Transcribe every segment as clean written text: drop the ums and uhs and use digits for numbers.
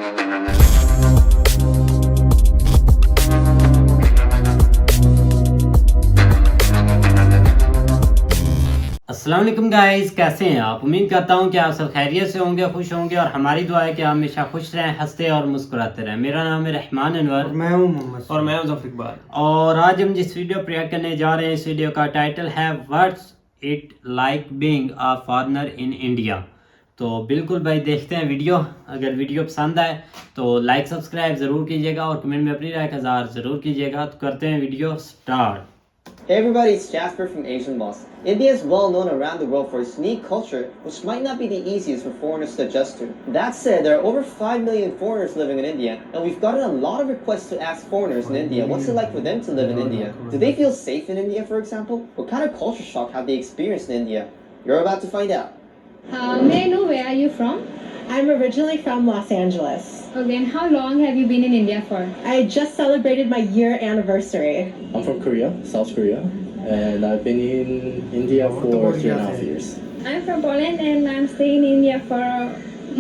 अस्सलाम वालेकुम गाइस, कैसे हैं आप? उम्मीद करता हूं कि आप सब खैरियत से होंगे, खुश होंगे और हमारी दुआ है कि आप हमेशा खुश रहें, हंसते और मुस्कुराते रहें। मेरा नाम है रहमान अनवर और मैं हूं मोहम्मद और मैं हूं ज़फ़ा इकबाल। और आज हम जिस वीडियो पर रिएक्ट करने जा रहे हैं, इस वीडियो का टाइटल है what's it like being a foreigner in India. तो बिल्कुल भाई देखते हैं वीडियो। अगर वीडियो पसंद आए तो लाइक सब्सक्राइब ज़रूर कीजिएगा और कमेंट में अपनी राय का इज़हार ज़रूर कीजिएगा। तो करते हैं video start. Hey everybody, it's Jasper from Asian Boss. India is well known around the world for its unique culture, which might not be the easiest for foreigners to adjust to. That said, there are over 5 million foreigners living in India, and we've gotten a lot of requests to ask foreigners in India what's it like for them to live in India. Do they feel safe in India, for example? What kind of culture shock have they experienced in India? You're about to find out. May I know where are you from? I'm originally from Los Angeles. Okay, and how long have you been in India for? I just celebrated my year anniversary. I'm from Korea, South Korea, and I've been in India for 3.5 years. I'm from Poland and I'm staying in India for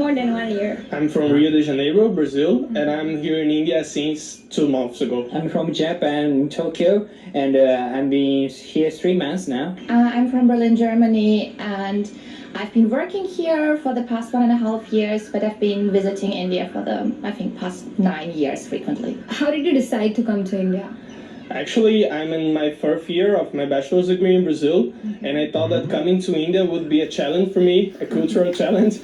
more than 1 year. I'm from Rio de Janeiro, Brazil, and I'm here in India since 2 months ago. I'm from Japan, Tokyo, and I've been here 3 months now. I'm from Berlin, Germany, and I've been working here for the past 1.5 years, but I've been visiting India for the, I think, past 9 years frequently. How did you decide to come to India? Actually, I'm in my 4th year of my bachelor's degree in Brazil, and I thought that coming to India would be a challenge for me, a cultural challenge,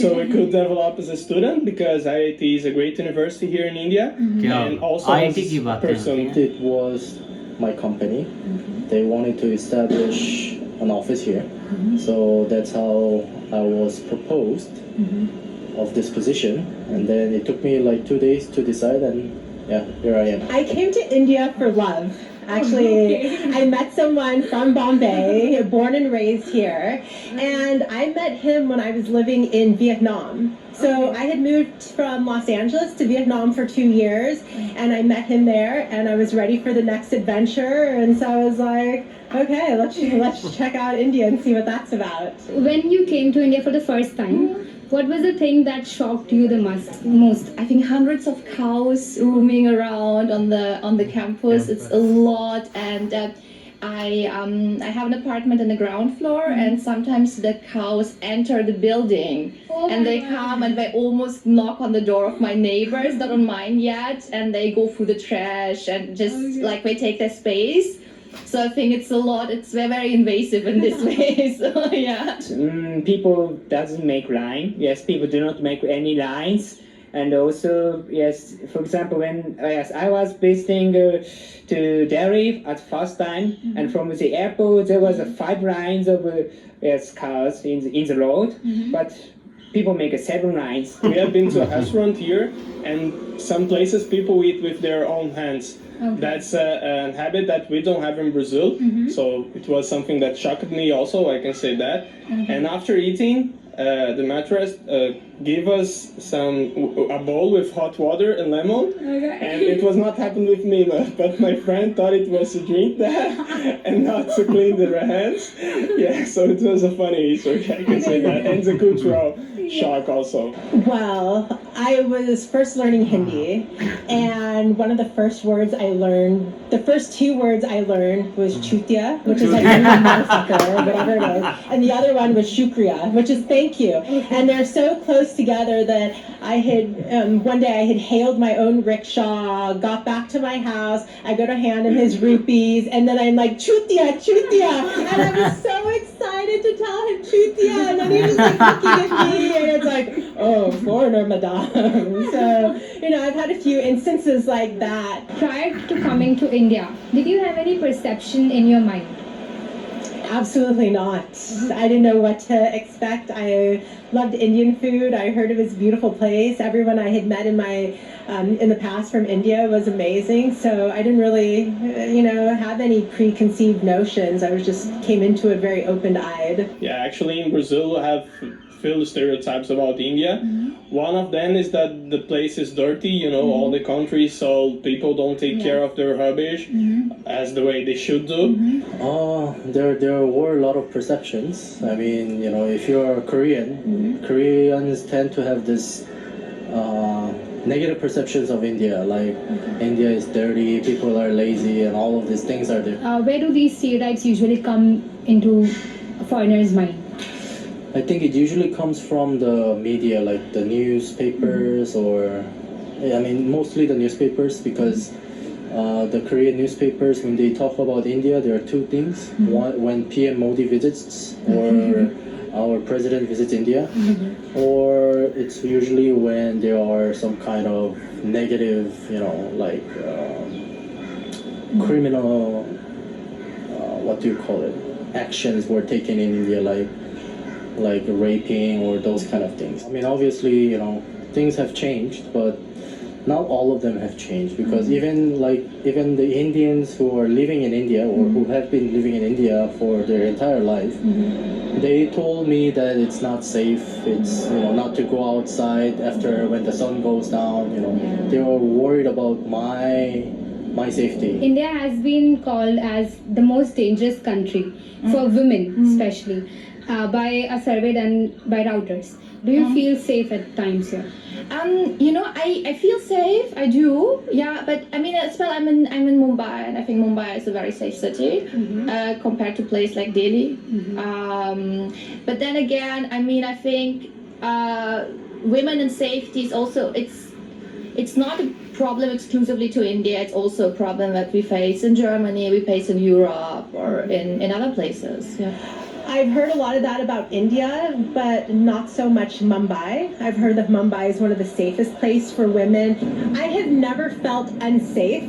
so I could develop as a student because IIT is a great university here in India, and also as a person. It was my company. They wanted to establish an office here, so that's how I was proposed of this position, and then it took me like 2 days to decide, and yeah, here I am. I came to India for love. Actually, I met someone from Bombay, born and raised here, and I met him when I was living in Vietnam. So I had moved from Los Angeles to Vietnam for 2 years, and I met him there, and I was ready for the next adventure, and so I was like, okay, let's check out India and see what that's about. When you came to India for the first time, what was the thing that shocked you the most? I think hundreds of cows roaming around on the campus. It's a lot, and I have an apartment on the ground floor, and sometimes the cows enter the building, and they come and they almost knock on the door of my neighbors, not on mine yet, and they go through the trash and just like they take their space. So I think it's a lot. It's very invasive in this way. So yeah. People doesn't make line. Yes, people do not make any lines. And also, yes, for example, when I was visiting to Delhi at first time, and from the airport there was 5 lines of cars in the road, but people make 7 lines. We have been to a restaurant here, and some places people eat with their own hands. That's a habit that we don't have in Brazil, so it was something that shocked me also, I can say that. And after eating, the mattress gave us a bowl with hot water and lemon, and it was not happened with me, but my friend thought it was to drink that and not to clean their hands. Yeah, so it was a funny story, I can say that, and the cultural shock also. Well, I was first learning Hindi, and one of the first words I learned, the first 2 words I learned was chutia, which is like motherfucker, whatever it is, and the other one was shukriya, which is thank you. And they're so close together that I had, one day I had hailed my own rickshaw, got back to my house, I go to hand him his rupees, and then I'm like, chutia, chutia, and I was so excited to tell him chutia, and then he was like looking at me, and it's like, oh, foreigner madame. So, I've had a few instances like that. Prior to coming to India, did you have any perception in your mind? Absolutely not. I didn't know what to expect. I loved Indian food. I heard it was a beautiful place. Everyone I had met in the past from India was amazing. So I didn't really, have any preconceived notions. I was just came into it very open-eyed. Yeah, actually in Brazil we have few stereotypes about India. One of them is that the place is dirty, all the countries, so people don't take care of their rubbish as the way they should do. There were a lot of perceptions. I mean, if you're Korean, Koreans tend to have this negative perceptions of India, like India is dirty, people are lazy, and all of these things are there. Where do these stereotypes usually come into a foreigner's mind? I think it usually comes from the media, like the newspapers, or I mean mostly the newspapers, because the Korean newspapers, when they talk about India, there are two things. One, when PM Modi visits, or our president visits India, or it's usually when there are some kind of negative, like criminal, what do you call it, actions were taken in India, like raping or those kind of things. I mean, obviously, things have changed, but not all of them have changed, because even the Indians who are living in India, or who have been living in India for their entire life, they told me that it's not safe. It's not to go outside after when the sun goes down. They were worried about my safety. India has been called as the most dangerous country for women, especially by a survey done by Reuters. Do you feel safe at times here? I feel safe. I do. Yeah, but I mean, as well, I'm in Mumbai, and I think Mumbai is a very safe city compared to place like Delhi. But then again, I mean, I think women and safety is also it's not a problem exclusively to India. It's also a problem that we face in Germany, we face in Europe, or in other places. Yeah. I've heard a lot of that about India, but not so much Mumbai. I've heard that Mumbai is one of the safest places for women. I have never felt unsafe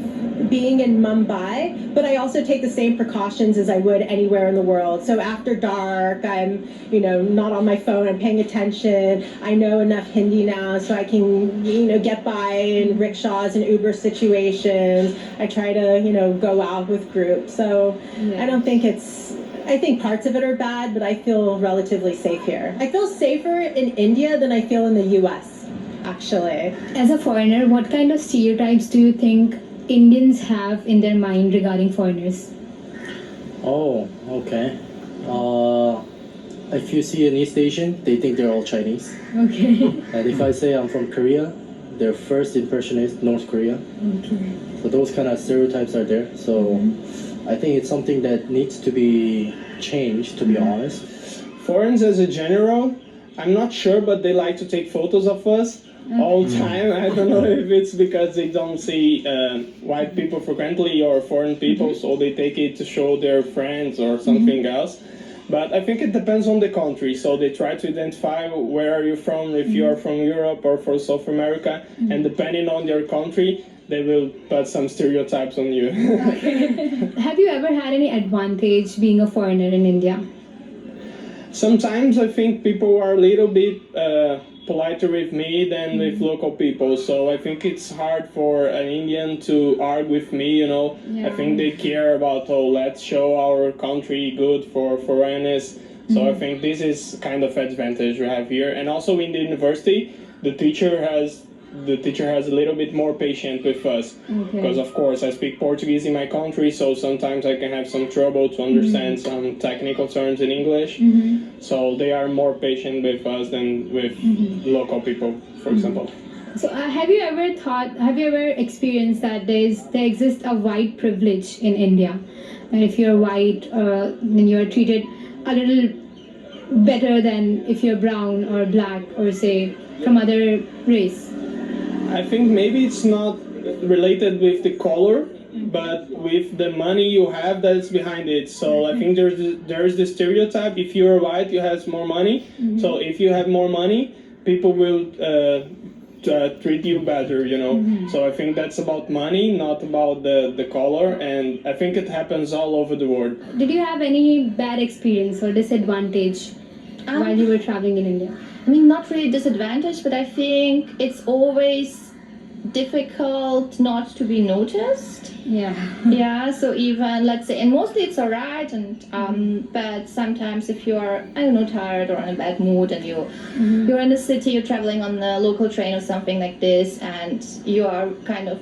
being in Mumbai, but I also take the same precautions as I would anywhere in the world. So after dark, I'm, not on my phone, I'm paying attention. I know enough Hindi now so I can, get by in rickshaws and Uber situations. I try to, go out with groups. So I don't think I think parts of it are bad, but I feel relatively safe here. I feel safer in India than I feel in the US, actually. As a foreigner, what kind of stereotypes do you think Indians have in their mind regarding foreigners? Oh, okay. If you see an East Asian, they think they're all Chinese. Okay. And if I say I'm from Korea, their first impression is North Korea. Okay. So those kind of stereotypes are there. So I think it's something that needs to be changed, to be honest. Foreigners as a general, I'm not sure, but they like to take photos of us all the time. I don't know if it's because they don't see white people frequently or foreign people, so they take it to show their friends or something else. But I think it depends on the country. So they try to identify where are you from, if you are from Europe or from South America, and depending on your country, they will put some stereotypes on you. Have you ever had any advantage being a foreigner in India? Sometimes I think people are a little bit politer with me than with local people. So I think it's hard for an Indian to argue with me, I think they care about, let's show our country good for foreigners. So I think this is kind of advantage we have here. And also in the university, the teacher has a little bit more patience with us, because of course I speak Portuguese in my country, so sometimes I can have some trouble to understand some technical terms in English. So they are more patient with us than with local people, for example. So have you ever experienced that there exists a white privilege in India, and if you're white, then you're treated a little better than if you're brown or black or say from other race? I think maybe it's not related with the color, but with the money you have that's behind it. So I think there's the stereotype, if you're white, you have more money. So if you have more money, people will treat you better, So I think that's about money, not about the color, and I think it happens all over the world. Did you have any bad experience or disadvantage while you were traveling in India? I mean, not really disadvantage, but I think it's always difficult not to be noticed. Yeah, so even, let's say, and mostly it's alright, and but sometimes if you're, tired or in a bad mood, and you're in the city, you're traveling on the local train or something like this, and you are kind of,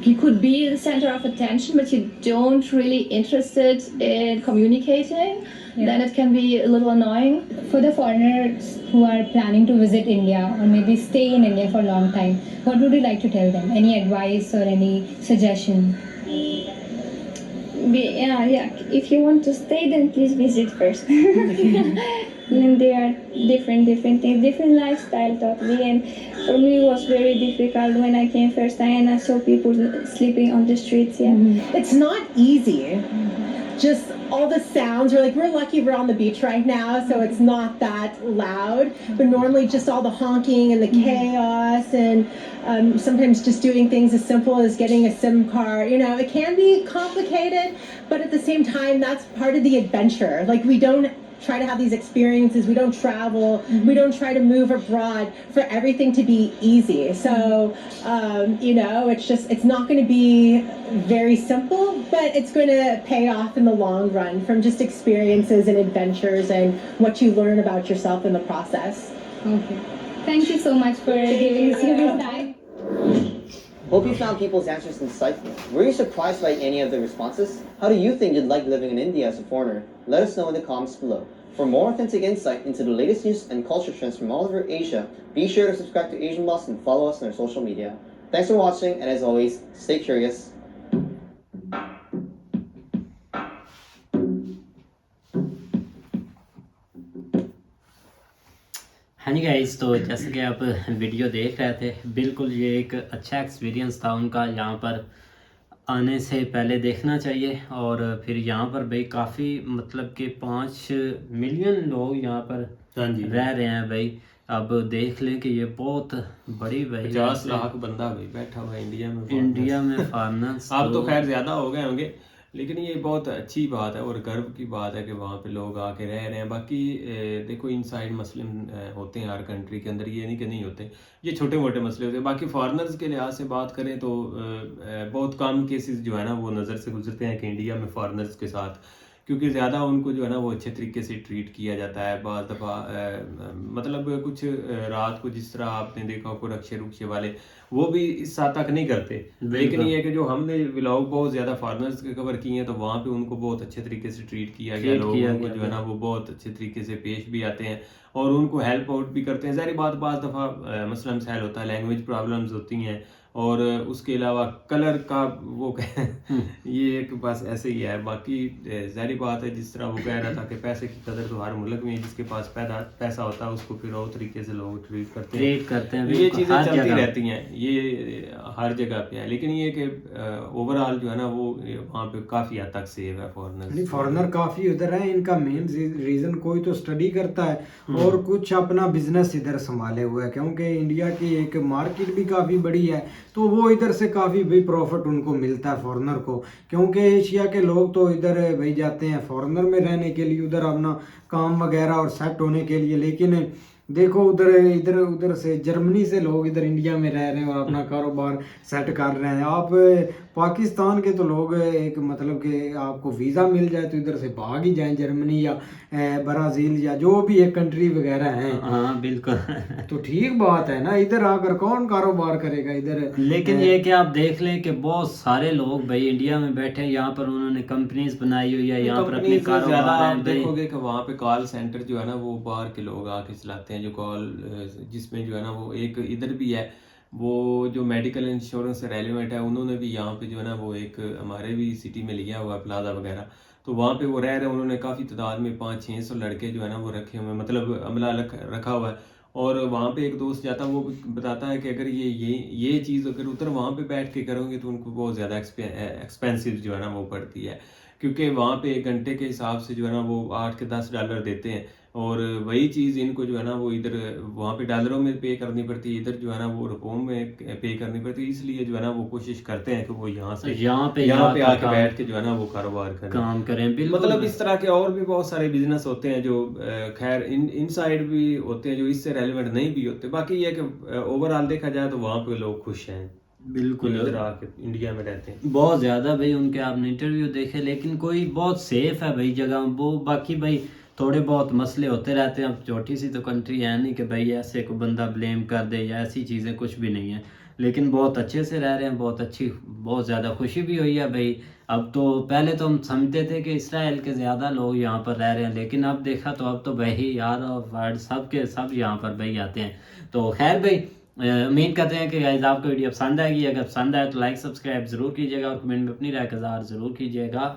you could be the center of attention, but you don't really interested in communicating. then it can be a little annoying. For the foreigners who are planning to visit India or maybe stay in India for a long time, what would you like to tell them? Any advice or any suggestion? If you want to stay, then please visit first. And there are different things, different lifestyle totally. And for me, it was very difficult when I came first time and I saw people sleeping on the streets. It's not easy. Just all the sounds, we're lucky we're on the beach right now, so it's not that loud, but normally just all the honking and the chaos, and sometimes just doing things as simple as getting a SIM card, it can be complicated, but at the same time, that's part of the adventure. We don't try to have these experiences, we don't travel, we don't try to move abroad for everything to be easy. So it's not going to be very simple, but it's going to pay off in the long run from just experiences and adventures and what you learn about yourself in the process. Okay. Thank you so much for giving us your time. Hope you found people's answers insightful. Were you surprised by any of the responses? How do you think you'd like living in India as a foreigner? Let us know in the comments below. For more authentic insight into the latest news and culture trends from all over Asia, be sure to subscribe to Asian Boss and follow us on our social media. Thanks for watching, and as always, stay curious. ہاں جی guys, تو جیسے کہ آپ video دیکھ رہے تھے، بالکل یہ ایک اچھا ایکسپیرینس تھا ان کا. یہاں پر آنے سے پہلے دیکھنا چاہیے. اور پھر یہاں پر بھائی کافی مطلب کہ 5 ملین لوگ یہاں پر رہ رہے ہیں بھائی. اب دیکھ لیں کہ یہ بہت بڑی بھائی 50 لاکھ بندہ بھائی بیٹھا ہوا ہے انڈیا میں فارنرز. اب تو خیر زیادہ ہو گئے ہوں گے، لیکن یہ بہت اچھی بات ہے اور گرو کی بات ہے کہ وہاں پہ لوگ آ کے رہ رہے ہیں. باقی دیکھو ان سائڈ مسئلے ہوتے ہیں ہر کنٹری کے اندر، یہ نہیں کہ نہیں ہوتے، یہ چھوٹے موٹے مسئلے ہوتے ہیں. باقی فارنرز کے لحاظ سے بات کریں تو بہت کم کیسز جو ہے نا وہ نظر سے گزرتے ہیں کہ انڈیا میں فارنرز کے ساتھ، کیونکہ زیادہ ان کو جو ہے نا وہ اچھے طریقے سے ٹریٹ کیا جاتا ہے. بعض دفعہ مطلب کچھ رات کو جس طرح آپ نے دیکھا کوئی رکشے والے وہ بھی اس حد تک نہیں کرتے. لیکن یہ کہ جو ہم نے ولاگ بہت زیادہ فارنرز کے کور کیے ہیں تو وہاں پہ ان کو بہت اچھے طریقے سے ٹریٹ کیا گیا. لوگ ان کو جو ہے نا وہ بہت اچھے طریقے سے پیش بھی آتے ہیں اور ان کو ہیلپ آؤٹ بھی کرتے ہیں. ظاہر بات بعض دفعہ مسئلہ مسائل ہوتا ہے، لینگویج پرابلمز ہوتی ہیں، اور اس کے علاوہ کلر کا وہ یہ ایک بس ایسے ہی ہے. باقی ظاہری بات ہے جس طرح وہ کہہ رہا تھا کہ پیسے کی قدر تو ہر ملک میں جس کے پاس پیسہ ہوتا ہے اس کو پھر اور طریقے سے لوگ ٹریٹ کرتے ہیں. یہ چیزیں چلتی رہتی ہیں، یہ ہر جگہ پہ ہے. لیکن یہ کہ اوور آل جو ہے نا وہ وہاں پہ کافی حد تک سیو ہے فارنر کافی ادھر ہے. ان کا مین ریزن کوئی تو اسٹڈی کرتا ہے اور کچھ اپنا بزنس ادھر سنبھالے ہوئے ہے، کیونکہ انڈیا کی ایک مارکیٹ بھی کافی بڑی ہے تو وہ ادھر سے کافی بھائی پروفٹ ان کو ملتا ہے فارنر کو. کیونکہ ایشیا کے لوگ تو ادھر بھائی جاتے ہیں فارنر میں رہنے کے لیے، ادھر اپنا کام وغیرہ اور سیٹ ہونے کے لیے. لیکن دیکھو ادھر سے جرمنی سے لوگ ادھر انڈیا میں رہ رہے ہیں اور اپنا کاروبار سیٹ کر رہے ہیں. آپ پاکستان کے تو لوگ ایک مطلب کہ آپ کو ویزا مل جائے تو ادھر سے بھاگ ہی جائیں جرمنی یا برازیل یا جو بھی ایک کنٹری وغیرہ ہیں. ہاں بالکل، تو ٹھیک بات ہے نا، ادھر آ کر کون کاروبار کرے گا ادھر. لیکن یہ کہ آپ دیکھ لیں کہ بہت سارے لوگ بھائی انڈیا میں بیٹھے ہیں، یہاں پر انہوں نے کمپنیز بنائی ہوئی ہے، یہاں پر اپنے کاروبار. آپ دیکھو گے کہ وہاں پہ کال سینٹر جو ہے نا وہ باہر کے لوگ آ کے چلاتے ہیں، جو کال جس میں جو ہے نا وہ ایک ادھر بھی ہے وہ جو میڈیکل انشورنس سے ریلیونٹ ہے، انہوں نے بھی یہاں پہ جو ہے نا وہ ایک ہمارے بھی سٹی میں لیا ہوا ہے پلازا وغیرہ، تو وہاں پہ وہ رہ رہے ہیں. انہوں نے کافی تعداد میں 500-600 لڑکے جو ہے نا وہ رکھے ہوئے ہیں، مطلب عملہ رکھا ہوا ہے. اور وہاں پہ ایک دوست جاتا ہے وہ بتاتا ہے کہ اگر یہ چیز اگر ادھر وہاں پہ بیٹھ کے کرو گے تو ان کو بہت زیادہ ایکسپینسو جو ہے نا وہ پڑتی ہے، کیونکہ وہاں پہ 1 گھنٹے کے حساب سے جو ہے نا وہ $8-10 دیتے ہیں، اور وہی چیز ان کو جو ہے نا وہ ادھر وہاں پہ ڈالروں میں پے کرنی پڑتی ہے، ادھر جو ہے نا وہ روپوں میں پے کرنی پڑتی ہے. اس لیے جو ہے نا وہ کوشش کرتے ہیں کہ وہ یہاں پہ آ کے بیٹھ کے جو ہے نا وہ کاروبار کام کریں. مطلب اس طرح کے اور بھی بہت سارے بزنس ہوتے ہیں جو خیر ان سائڈ بھی ہوتے ہیں جو اس سے ریلیونٹ نہیں بھی ہوتے. باقی یہ کہ اوور آل دیکھا جائے تو وہاں پہ لوگ خوش ہیں بالکل، ادھر آ کے انڈیا میں رہتے ہیں بہت زیادہ بھائی. ان کے آپ نے انٹرویو دیکھے، لیکن کوئی بہت سیف ہے بھائی جگہ وہ. باقی بھائی تھوڑے بہت مسئلے ہوتے رہتے ہیں، اب چھوٹی سی تو کنٹری ہے نہیں کہ بھائی ایسے کو بندہ بلیم کر دے یا ایسی چیزیں کچھ بھی نہیں ہیں. لیکن بہت اچھے سے رہ رہے ہیں، بہت زیادہ خوشی بھی ہوئی ہے بھائی. اب تو پہلے تو ہم سمجھتے تھے کہ اسرائیل کے زیادہ لوگ یہاں پر رہ رہے ہیں، لیکن اب دیکھا تو اب تو بھائی یار ورڈ سب کے سب یہاں پر بھائی آتے ہیں. تو خیر بھائی امید کرتے ہیں کہ گائز آپ کو ویڈیو پسند آئے گی. اگر پسند آئے تو لائک سبسکرائب ضرور کیجیے گا اور کمنٹ میں اپنی رائے کا اظہار ضرور کیجیے گا.